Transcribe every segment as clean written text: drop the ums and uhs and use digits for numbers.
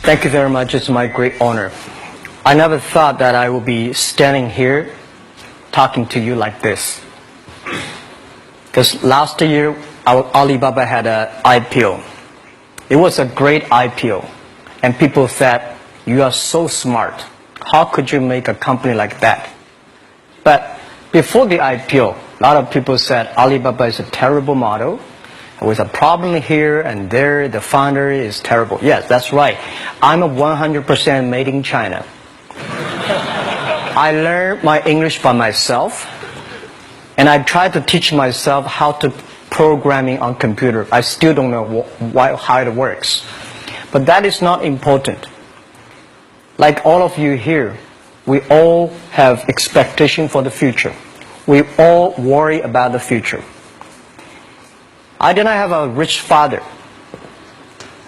Thank you very much. It's my great honor. I never thought that I would be standing here talking to you like this. Because last year, Alibaba had an IPO. It was a great IPO. And people said, you are so smart. How could you make a company like that? But before the IPO, a lot of people said Alibaba is a terrible model. With a problem here and there, the founder is terrible. Yes, that's right. I'm a 100% made in China. I learned my English by myself, and I tried to teach myself how to programming on computer. I still don't know how it works. But that is not important. Like all of you here, we all have expectation for the future. We all worry about the future. I did not have a rich father,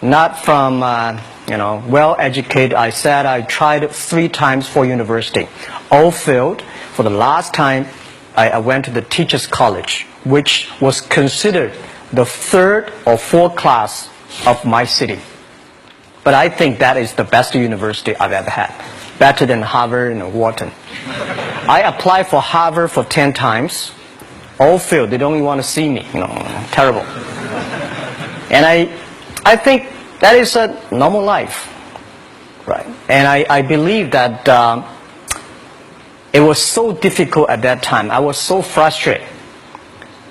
not from, well-educated. I said I tried 3 times for university. All failed. For the last time, I went to the teacher's college, which was considered the 3rd or 4th class of my city. But I think that is the best university I've ever had. Better than Harvard and Wharton. I applied for Harvard for 10 times. All failed. They don't even want to see me. Terrible. And I think that is a normal life, right? And I believe that it was so difficult at that time. I was so frustrated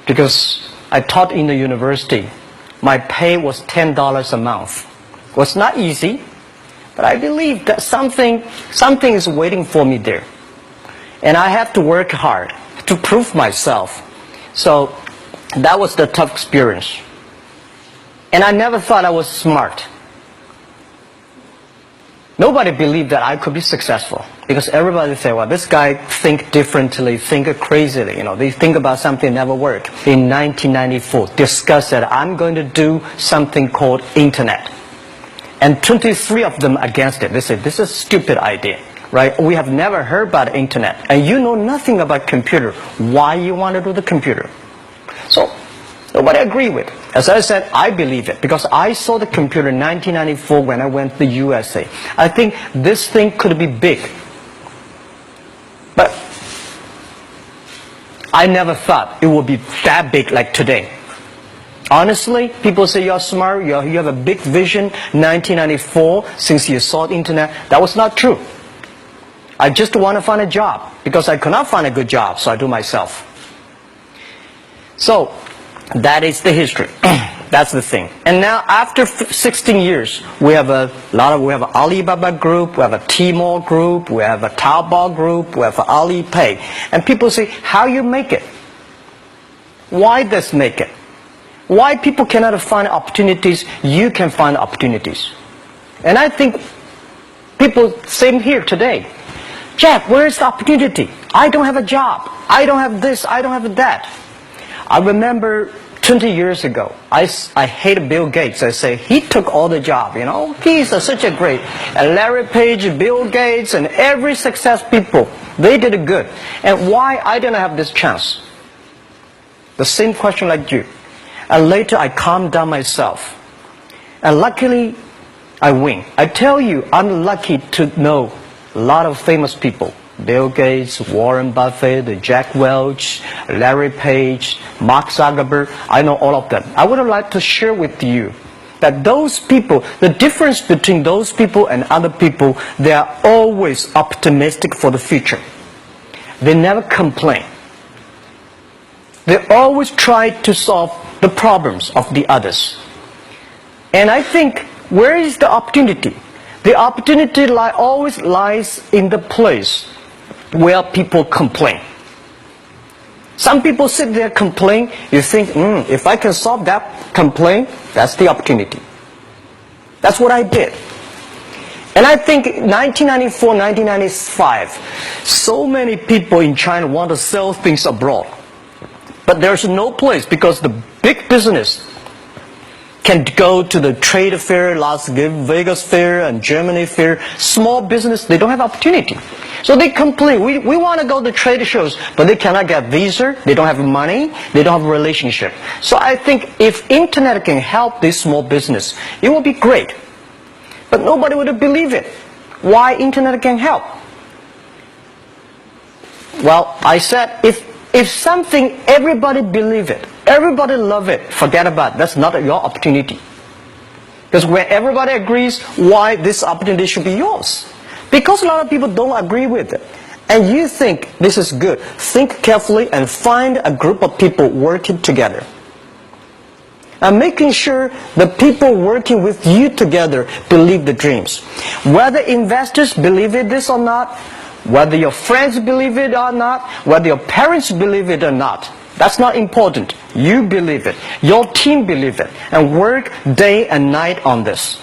because I taught in the university. My pay was $10 a month. It was not easy, but I believe that something is waiting for me there, and I have to work hard to prove myself. So that was the tough experience. And I never thought I was smart. Nobody believed that I could be successful. Because everybody said, well, this guy think differently, think crazily. They think about something never work. In 1994, discussed that I'm going to do something called internet. And 23 of them against it. They said, this is a stupid idea. Right? We have never heard about internet, and you know nothing about computer. Why you want to do the computer? So nobody agreed with it. As I said, I believe it because I saw the computer in 1994 when I went to the USA. I think this thing could be big, but I never thought it would be that big like today. Honestly, people say you're smart, you have a big vision. 1994, since you saw the internet, that was not true. I just want to find a job because I could not find a good job, so I do myself. So that is the history. That's the thing. And now after 16 years, we have an Alibaba group, we have a Tmall group, we have a Taobao group, we have Alipay. And people say, how you make it? Why does make it? Why people cannot find opportunities, you can find opportunities. And I think people, same here today. Jack, where is the opportunity? I don't have a job. I don't have this. I don't have that. I remember 20 years ago, I hated Bill Gates. I say, he took all the job, He's such a great. And Larry Page, Bill Gates, and every success people, they did it good. And why I didn't have this chance? The same question like you. And later I calmed down myself. And luckily, I win. I tell you, I'm lucky to know a lot of famous people. Bill Gates, Warren Buffett, Jack Welch, Larry Page, Mark Zuckerberg. I know all of them. I would like to share with you that those people, the difference between those people and other people, they are always optimistic for the future. They never complain. They always try to solve the problems of the others. And I think, where is the opportunity? The opportunity always lies in the place where people complain. Some people sit there complain. You think, if I can solve that complaint, that's the opportunity. That's what I did. And I think 1994, 1995, so many people in China want to sell things abroad. But there's no place because the big business can go to the trade fair, Las Vegas fair and Germany fair. Small business, they don't have opportunity. So they complain, we want to go to trade shows, but they cannot get visa, they don't have money, they don't have a relationship. So I think if internet can help this small business, it will be great. But nobody would believe it. Why internet can help? Well, I said, if something, everybody believe it, everybody love it, forget about it. That's not your opportunity. Because when everybody agrees, why this opportunity should be yours? Because a lot of people don't agree with it. And you think this is good. Think carefully and find a group of people working together. And making sure the people working with you together believe the dreams. Whether investors believe it this or not, whether your friends believe it or not, whether your parents believe it or not, that's not important. You believe it. Your team believe it. And work day and night on this.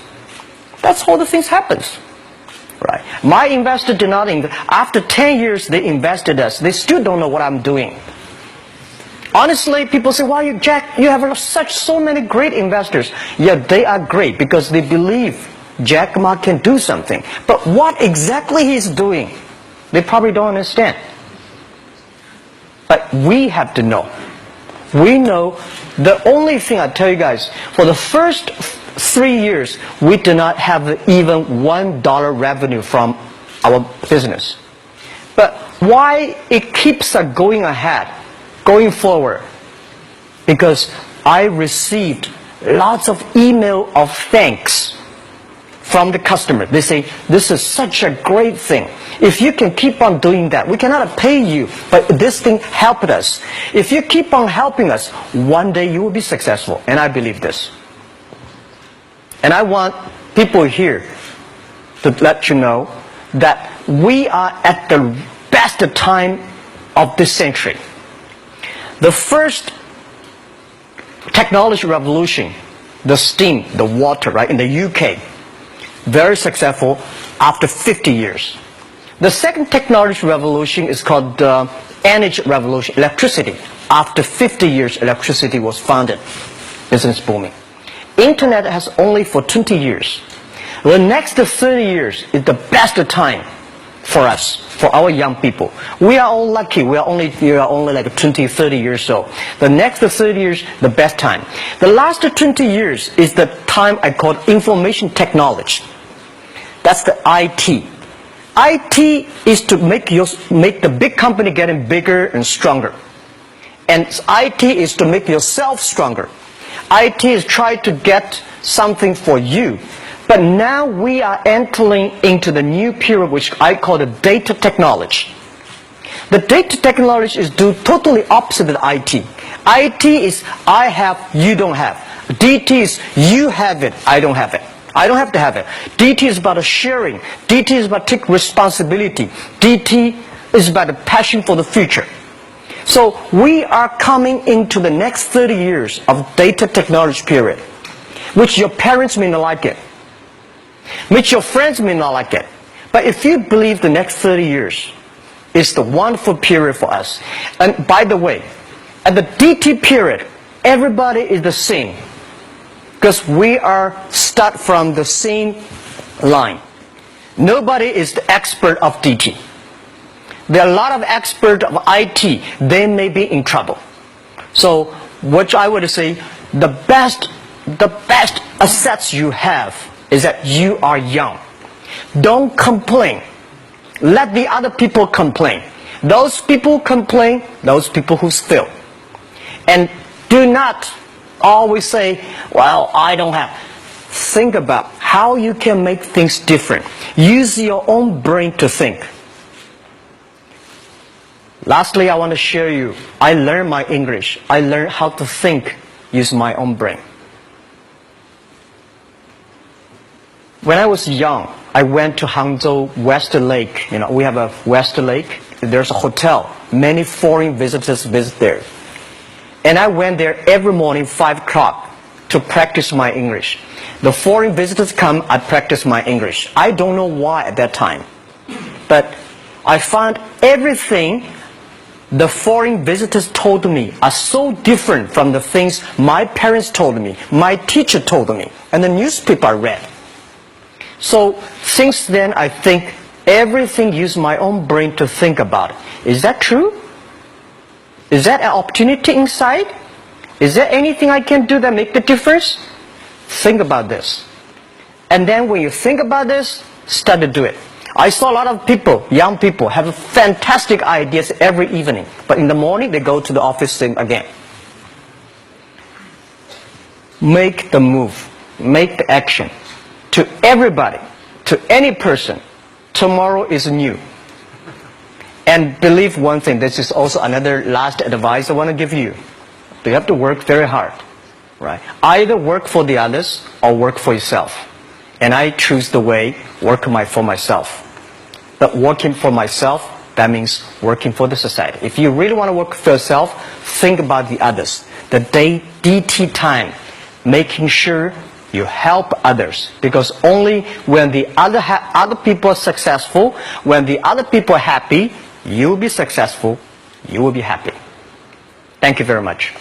That's how the things happens. Right. My investor did not invest. After 10 years they invested us. They still don't know what I'm doing. Honestly, people say, "Why you, Jack, you have so many great investors." Yeah, they are great because they believe Jack Ma can do something. But what exactly he's doing, they probably don't understand. But we have to know. We know the only thing I tell you guys, for the first 3 years, we do not have even $1 revenue from our business. But why it keeps us going ahead, going forward? Because I received lots of email of thanks from the customer. They say, "This is such a great thing. If you can keep on doing that, we cannot pay you, but this thing helped us. If you keep on helping us, one day you will be successful." And I believe this. And I want people here to let you know that we are at the best time of this century. The first technology revolution, the steam, the water, right, in the UK, very successful after 50 years. The second technology revolution is called energy revolution, electricity. After 50 years, electricity was founded, business booming. Internet has only for 20 years. The next 30 years is the best time for us, for our young people. We are all lucky. We are only like 20, 30 years old. The next 30 years, the best time. The last 20 years is the time I call information technology. That's the IT. IT is to make the big company getting bigger and stronger. And IT is to make yourself stronger. IT is trying to get something for you. But now we are entering into the new period which I call the data technology. The data technology is totally opposite of IT. IT is I have, you don't have. DT is you have it, I don't have it. I don't have to have it. DT is about sharing. DT is about taking responsibility. DT is about a passion for the future. So we are coming into the next 30 years of data technology period, which your parents may not like it, which your friends may not like it. But if you believe the next 30 years is the wonderful period for us. And by the way, at the DT period, everybody is the same. Because we are start from the same line. Nobody is the expert of DT. There are a lot of experts of IT. They may be in trouble. So what I would say, the best assets you have is that you are young. Don't complain. Let the other people complain. Those people complain, those people who fail. And do not always say, "Well, I don't have." Think about how you can make things different. Use your own brain to think. Lastly, I want to share you, I learned my English. I learned how to think, use my own brain. When I was young, I went to Hangzhou West Lake. You know, we have a West Lake. There's a hotel. Many foreign visitors visit there. And I went there every morning, 5 o'clock, to practice my English. The foreign visitors come, I practice my English. I don't know why at that time. But I found everything the foreign visitors told me are so different from the things my parents told me, my teacher told me, and the newspaper I read. So since then, I think everything use my own brain to think about it. Is that true? Is that an opportunity inside? Is there anything I can do that make the difference? Think about this. And then when you think about this, start to do it. I saw a lot of people, young people, have fantastic ideas every evening. But in the morning, they go to the office again. Make the move. Make the action. To everybody, to any person, tomorrow is new. And believe one thing, this is also another last advice I want to give you. You have to work very hard, right? Either work for the others or work for yourself. And I choose the way, work for myself. But working for myself, that means working for the society. If you really want to work for yourself, think about the others. The DT time, making sure you help others. Because only when the other people are successful, when the other people are happy, you will be successful, you will be happy. Thank you very much.